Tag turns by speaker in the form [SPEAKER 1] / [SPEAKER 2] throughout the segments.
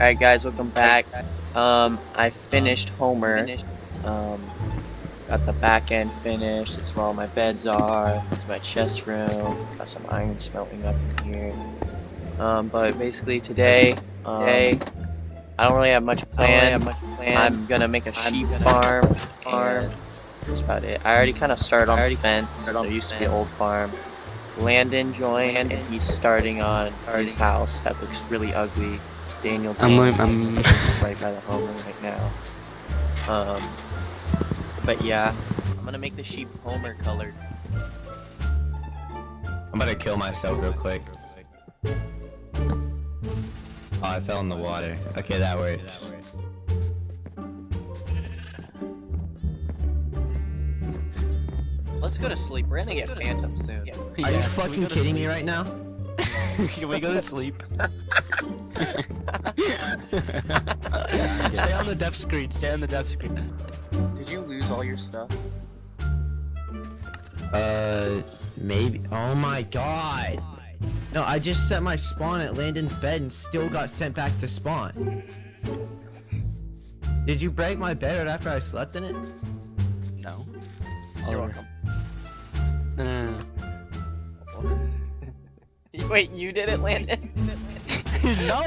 [SPEAKER 1] Alright guys, welcome back. I finished Homer. Got the back end finished. That's where all my beds are. It's my chest room. Got some iron smelting up in here. But basically today, I don't really have much planned. I'm gonna make a sheep farm. That's about it. I already kind of started on the fence. There used to be an old farm. Landon joined, and he's starting on his house. That looks really ugly. Daniel
[SPEAKER 2] I'm
[SPEAKER 1] right by the home right now. But yeah, I'm gonna make the sheep Homer colored.
[SPEAKER 3] I'm about to kill myself real quick. Oh, I fell in the water. Okay, that works.
[SPEAKER 1] Let's go to sleep. We're gonna get phantom soon.
[SPEAKER 3] Are you fucking kidding me right now?
[SPEAKER 2] Can we go to sleep? Stay on the death screen. Stay on the death screen.
[SPEAKER 1] Did you lose all your stuff?
[SPEAKER 3] Maybe. Oh my god. No, I just set my spawn at Landon's bed and still got sent back to spawn. Did you break my bed right after I slept in it?
[SPEAKER 2] No.
[SPEAKER 1] You're welcome.
[SPEAKER 2] No.
[SPEAKER 1] Wait, you did it, Landon?
[SPEAKER 2] No.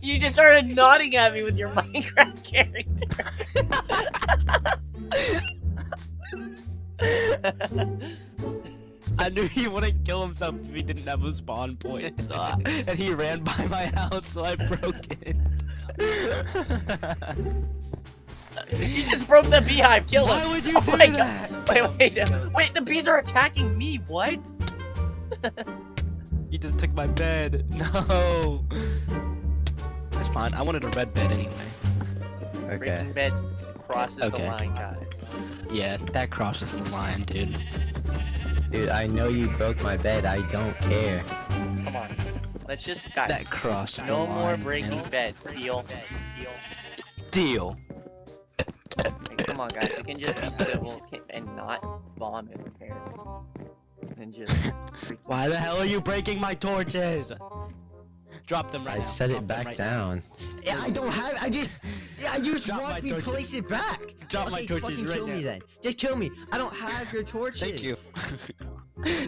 [SPEAKER 1] You just started nodding at me with your Minecraft character.
[SPEAKER 2] I knew he wouldn't kill himself if he didn't have a spawn point. And he ran by my house, so I broke it.
[SPEAKER 1] You just broke the beehive. Kill him.
[SPEAKER 2] Why would you do that?
[SPEAKER 1] God. Wait, the bees are attacking me. What?
[SPEAKER 2] You just took my bed. No. That's fine. I wanted a red bed anyway.
[SPEAKER 3] Okay.
[SPEAKER 1] Breaking beds crosses the line, guys.
[SPEAKER 2] Yeah, that crosses the line, dude.
[SPEAKER 3] Dude, I know you broke my bed. I don't care.
[SPEAKER 1] Come on. Let's just, guys.
[SPEAKER 2] That crossed the
[SPEAKER 1] No
[SPEAKER 2] line,
[SPEAKER 1] more breaking
[SPEAKER 2] man.
[SPEAKER 1] beds. Deal.
[SPEAKER 2] Deal.
[SPEAKER 1] Hey, come on, guys. We can just be civil and not vomit apparently. And just.
[SPEAKER 2] Why the hell are you breaking my torches? Drop them right now.
[SPEAKER 3] I set it
[SPEAKER 2] Drop them
[SPEAKER 3] back
[SPEAKER 2] right
[SPEAKER 3] down. Yeah, I don't have. You just
[SPEAKER 2] Drop
[SPEAKER 3] watch
[SPEAKER 2] my
[SPEAKER 3] me
[SPEAKER 2] torches.
[SPEAKER 3] place it back.
[SPEAKER 2] Drop my torches
[SPEAKER 3] fucking
[SPEAKER 2] right
[SPEAKER 3] kill me
[SPEAKER 2] now.
[SPEAKER 3] then. Just kill me. I don't have your torches.
[SPEAKER 2] Thank you.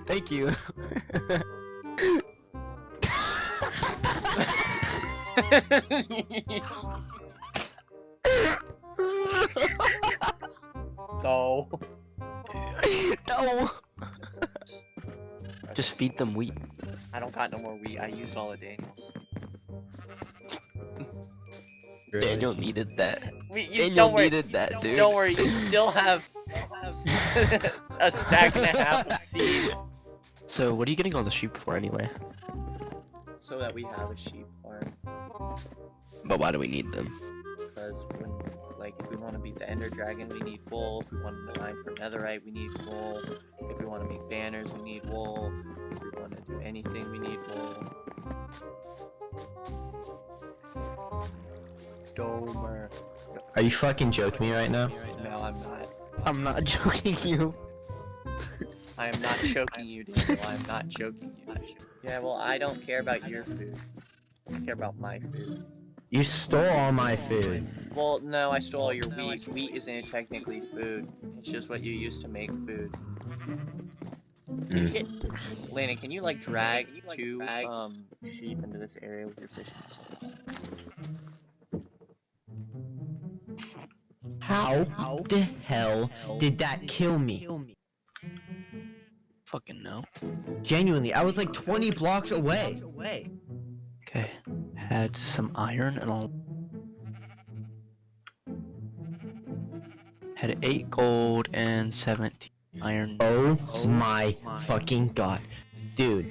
[SPEAKER 2] Thank you.
[SPEAKER 1] Go.
[SPEAKER 2] No. Just feed them wheat.
[SPEAKER 1] I don't got no more wheat. I used all of Daniel's.
[SPEAKER 3] Really?
[SPEAKER 2] Daniel needed that. Daniel
[SPEAKER 1] Don't worry.
[SPEAKER 2] needed that, dude.
[SPEAKER 1] Don't worry. You still have a stack and a half of seeds.
[SPEAKER 2] So, what are you getting all the sheep for anyway?
[SPEAKER 1] So that we have a sheep farm.
[SPEAKER 2] But why do we need them?
[SPEAKER 1] Because if we want to beat the Ender Dragon, we need wool. If we want to mine for Netherite, we need wool. If we want to make banners, we need wool. If we want to do anything, we need wool. Domer.
[SPEAKER 3] Are you fucking joking me right now?
[SPEAKER 1] No, I'm not.
[SPEAKER 2] I'm not joking you.
[SPEAKER 1] I am not choking you, Daniel. I am not choking you. Yeah, well, I don't care about your food. I care about my food.
[SPEAKER 3] You stole all my food.
[SPEAKER 1] Well, no, I stole all your wheat. Wheat isn't technically food. It's just what you use to make food. Landon, can you drag two sheep into this area with your fishing?
[SPEAKER 3] How the hell did that kill me?
[SPEAKER 2] Fucking no.
[SPEAKER 3] Genuinely, I was like 20 blocks away.
[SPEAKER 2] Okay. Had some iron and all. Had 8 gold and 17 iron.
[SPEAKER 3] Oh my fucking god. Dude.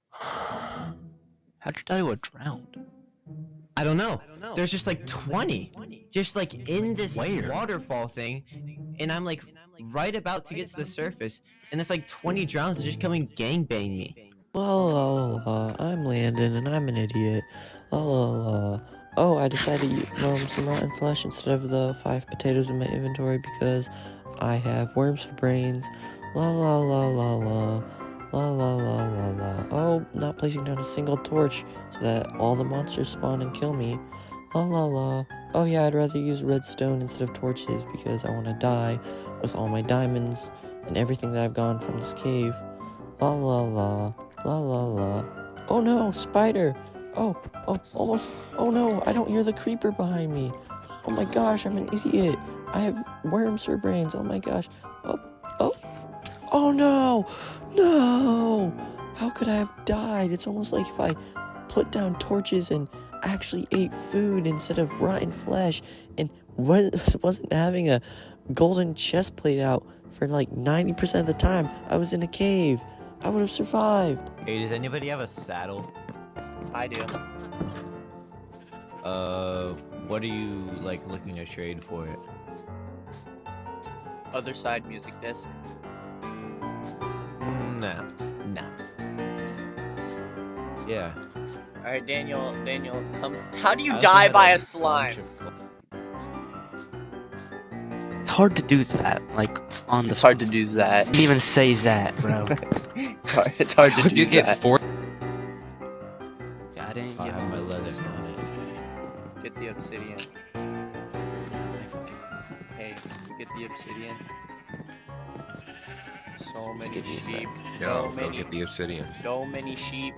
[SPEAKER 2] How'd you die to a drowned?
[SPEAKER 3] I don't know. There's just like 20. Just like in this waterfall thing. And I'm like right about to get to the surface. And there's like 20 drowns that just come and gangbang me.
[SPEAKER 4] I'm Landon and I'm an idiot. Oh, I decided to eat some rotten flesh instead of the 5 potatoes in my inventory because I have worms for brains. La la la la la. Oh, not placing down a single torch so that all the monsters spawn and kill me. La la la. Oh yeah, I'd rather use redstone instead of torches because I want to die with all my diamonds and everything that I've gone from this cave. La la la. La la la. Oh no, spider. Oh, almost. Oh no, I don't hear the creeper behind me. Oh my gosh, I'm an idiot. I have worms for brains. Oh my gosh. Oh, oh. Oh no! No! How could I have died? It's almost like if I put down torches and actually ate food instead of rotten flesh and wasn't having a golden chest plate out for like 90% of the time I was in a cave. I would have survived.
[SPEAKER 3] Hey, does anybody have a saddle?
[SPEAKER 1] I do.
[SPEAKER 3] What are you like looking to trade for it?
[SPEAKER 1] Other side music disc.
[SPEAKER 3] No. Yeah.
[SPEAKER 1] Alright, Daniel, come. How do you
[SPEAKER 3] I also
[SPEAKER 1] die
[SPEAKER 3] had
[SPEAKER 1] by a
[SPEAKER 3] bunch
[SPEAKER 1] slime?
[SPEAKER 3] of
[SPEAKER 2] It's hard to do that. Like on the.
[SPEAKER 1] It's hard to do that.
[SPEAKER 2] Didn't even say that, bro.
[SPEAKER 1] It's hard to
[SPEAKER 5] How'd
[SPEAKER 1] do
[SPEAKER 5] you get
[SPEAKER 1] that.
[SPEAKER 5] 4?
[SPEAKER 2] I didn't
[SPEAKER 3] I
[SPEAKER 2] get
[SPEAKER 3] have my leather
[SPEAKER 2] this.
[SPEAKER 3] on it.
[SPEAKER 1] Get the obsidian. Hey, you get the obsidian. So many
[SPEAKER 2] Give me a sec.
[SPEAKER 1] sheep.
[SPEAKER 5] Yo,
[SPEAKER 1] So
[SPEAKER 5] go
[SPEAKER 1] many.
[SPEAKER 5] get the obsidian.
[SPEAKER 1] So many sheep.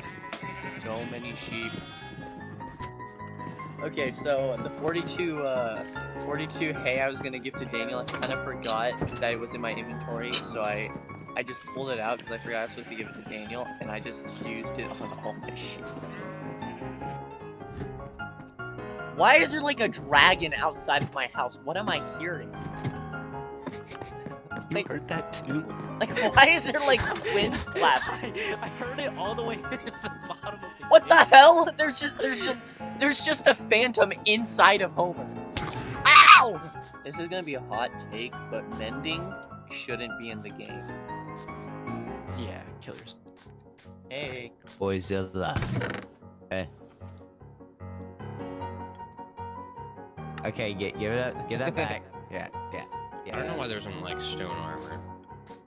[SPEAKER 1] So many sheep. Okay, so the 42 hay I was gonna give to Daniel, I kind of forgot that it was in my inventory, so I just pulled it out because I forgot I was supposed to give it to Daniel, and I just used it on all my sheep. Why is there like a dragon outside of my house? What am I hearing?
[SPEAKER 2] You
[SPEAKER 1] Like-
[SPEAKER 2] heard that too?
[SPEAKER 1] Like, why is there like wind flapping?
[SPEAKER 2] I heard it all the way at the bottom of the
[SPEAKER 1] What the hell? There's just a phantom inside of Homer. Ow! This is gonna be a hot take, but mending shouldn't be in the game.
[SPEAKER 2] Yeah, killers.
[SPEAKER 1] Hey.
[SPEAKER 3] Boyzilla. Hey. Okay, give that back. Yeah.
[SPEAKER 5] I don't know why there's some like stone armor.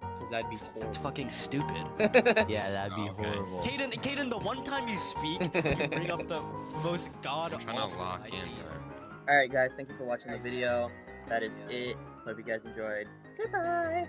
[SPEAKER 1] Because that'd be
[SPEAKER 2] That's
[SPEAKER 1] horrible.
[SPEAKER 2] fucking stupid.
[SPEAKER 3] Yeah, that'd be
[SPEAKER 5] Okay.
[SPEAKER 3] horrible.
[SPEAKER 2] Caden, the one time you speak, you bring up the most god
[SPEAKER 5] I'm trying to
[SPEAKER 2] awful
[SPEAKER 5] lock in,
[SPEAKER 2] idea.
[SPEAKER 5] bro.
[SPEAKER 1] Alright guys, thank you for watching the video. That is it. Hope you guys enjoyed. Goodbye!